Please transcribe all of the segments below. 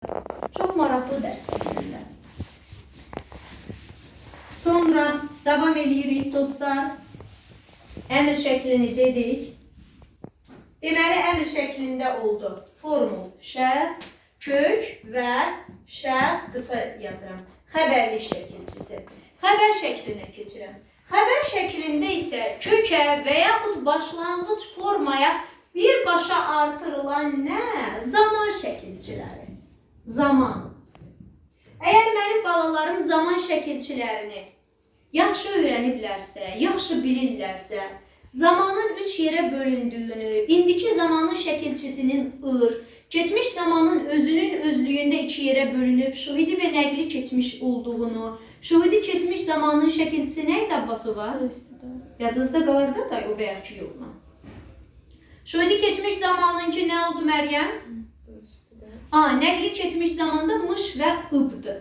Çox maraqlı dərs əslində. Sonra davam edirik dostlar. Əmr şəklini dedik. Deməli, əmr şəklində oldu. Formul, şəxs, kök və şəxs qısa yazıram. Xəbərlik şəkilçisi. Xəbər şəklinə keçirəm. Xəbər şəklində isə kökə və yaxud başlanğıc formaya birbaşa artırılan nə? Zaman şəkilçiləri. Zaman. Əgər mənim balalarım zaman şəkilçilərini yaxşı öyrəniblərsə, yaxşı bilirlərsə, zamanın 3 yerə bölündüyünü, indiki zamanın şəkilçisinin keçmiş zamanın özünün özlüyündə 2 yerə bölünüb, şuhidi və nəqli keçmiş olduğunu, şuhidi keçmiş zamanın şəkilçisi nə idi Abbasova? Yadınızda qalardı da o bəyəkki yolla. Şuhidi keçmiş zamanınki nə oldu Məryəm? Nəqli keçmiş zamanda mış və ıbdır.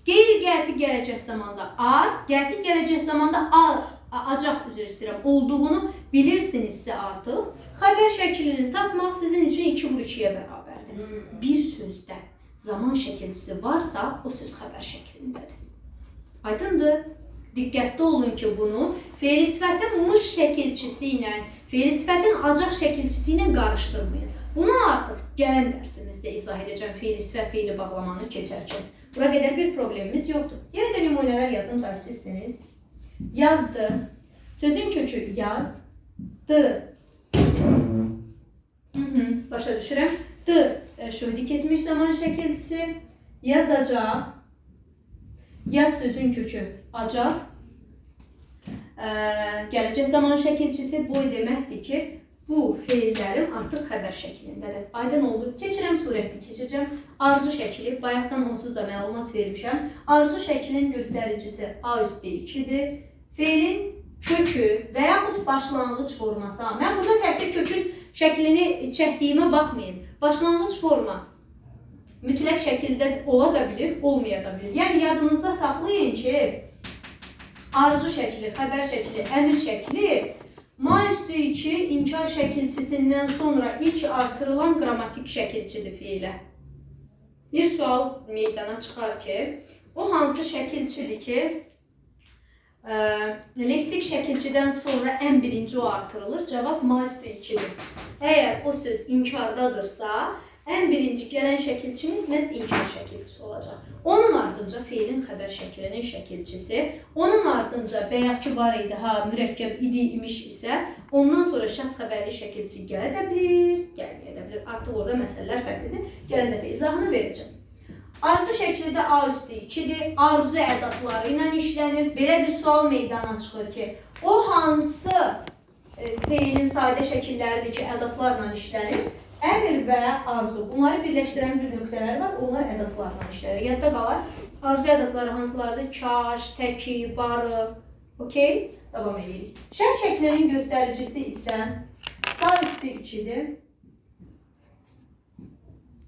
Qeyri-qəti gələcək zamanda ar, qəti gələcək zamanda acaq üzr istəyirəm olduğunu bilirsinizsə artıq. Xəbər şəklini tapmaq sizin üçün 2/2-yə bərabərdir. Bir sözdə zaman şəkilçisi varsa, o söz xəbər şəklindədir. Aydındır? Diqqətli olun ki, bunu fe'li sifətin mış şəkilçisi ilə, fe'li sifətin acaq şəkilçisi ilə qarışdırmayın. Bunu artıq gələn dərsimizdə izah edəcəm fe'li sifət, fe'li bağlamanı keçərkən. Bura qədər bir problemimiz yoxdur. Yenə də nümunələr yazın da sizsiniz. Yazdı. Sözün kökü yazdı. Başa düşürəm. Şuhidi keçmiş zaman şəkilçisi. Yazacaq. Yaz sözün kökü acaq. Gələcək zaman şəkilçisi bu deməkdir ki, bu feillərim artıq xəbər şəklindədir. Aydın oldu. Keçirəm surətli keçəcəm. Arzu şəkli. Bayaqdan onsuz da məlumat vermişəm. Arzu şəklinin göstəricisi A üstü 2-dir. Feilin kökü və yaxud başlanğıc forması. Mən burada təkcə kökün şəklini çəkdiyimə baxmayın. Başlanğıc forma mütləq şəkildə ola da bilir, olmaya da bilir. Yəni yadınızda saxlayın ki, arzu şəkli, xəbər şəkli, əmr şəkli Ma üstü 2 inkar şəkilçisindən sonra ilk artırılan qrammatik şəkilçidir feilə. Bir sual meydana çıxar ki, o hansı şəkilçidir ki, leksik şəkilçidən sonra ən birinci o artırılır? Cavab ma üstü 2-dir. Əgər o söz inkardadırsa, ən birinci gələn şəkilçimiz məhz inkar şəkilçisi olacaq. Onun ardınca feilin xəbər şəklinin şəkilçisi, onun ardınca bəyəkki var idi, mürəkkəb idi imiş isə, ondan sonra şəxs xəbərli şəkilçisi gələ də bilir, gəlməyə də bilir. Artıq orada məsələlər fərqlidir. Gələn dəfə izahını verəcəm. Arzu şəkli də A üstü 2-dir. Arzu ədatları ilə işlənir. Belə bir sual meydana çıxır ki, o hansı feilin sadə şəkilləridir ki, ədatlarla işlənir? Əmr və arzu. Bunları birləşdirən bir nöqtələr var, onlar ədatlarla işlənir. Yadda qalar. Arzu ədatları hansılardır? Kaş, təki, barı. Okey? Davam edirik. Şərt şəklinin göstəricisi isə sağ üstü 2-dir.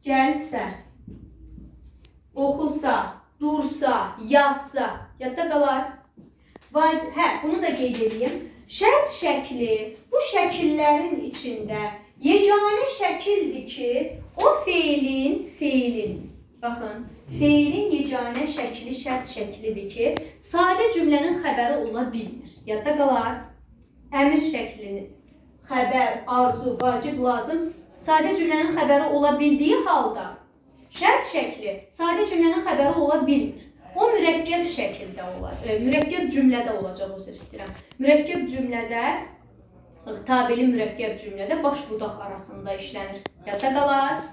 Gəlsə, oxusa, dursa, yazsa. Yadda qalar. Bunu da qeyd edeyim. Şərt şəkli bu şəkillərin içində yeganə şəkildir ki, o feilin, baxın, feilin yeganə şəkli şərt şəklidir ki, sadə cümlənin xəbəri ola bilmir. Yadda qalar, əmr şəklini, xəbər, arzu, vacib, lazım, sadə cümlənin xəbəri ola bildiyi halda, şərt şəkli sadə cümlənin xəbəri ola bilmir. O mürəkkəb şəkildə olacaq, mürəkkəb cümlədə olacaq, üzr istəyirəm. Mürəkkəb cümlədə, tabeli mürəkkəb cümlədə baş budaq arasında işlənir. Yadda qalar.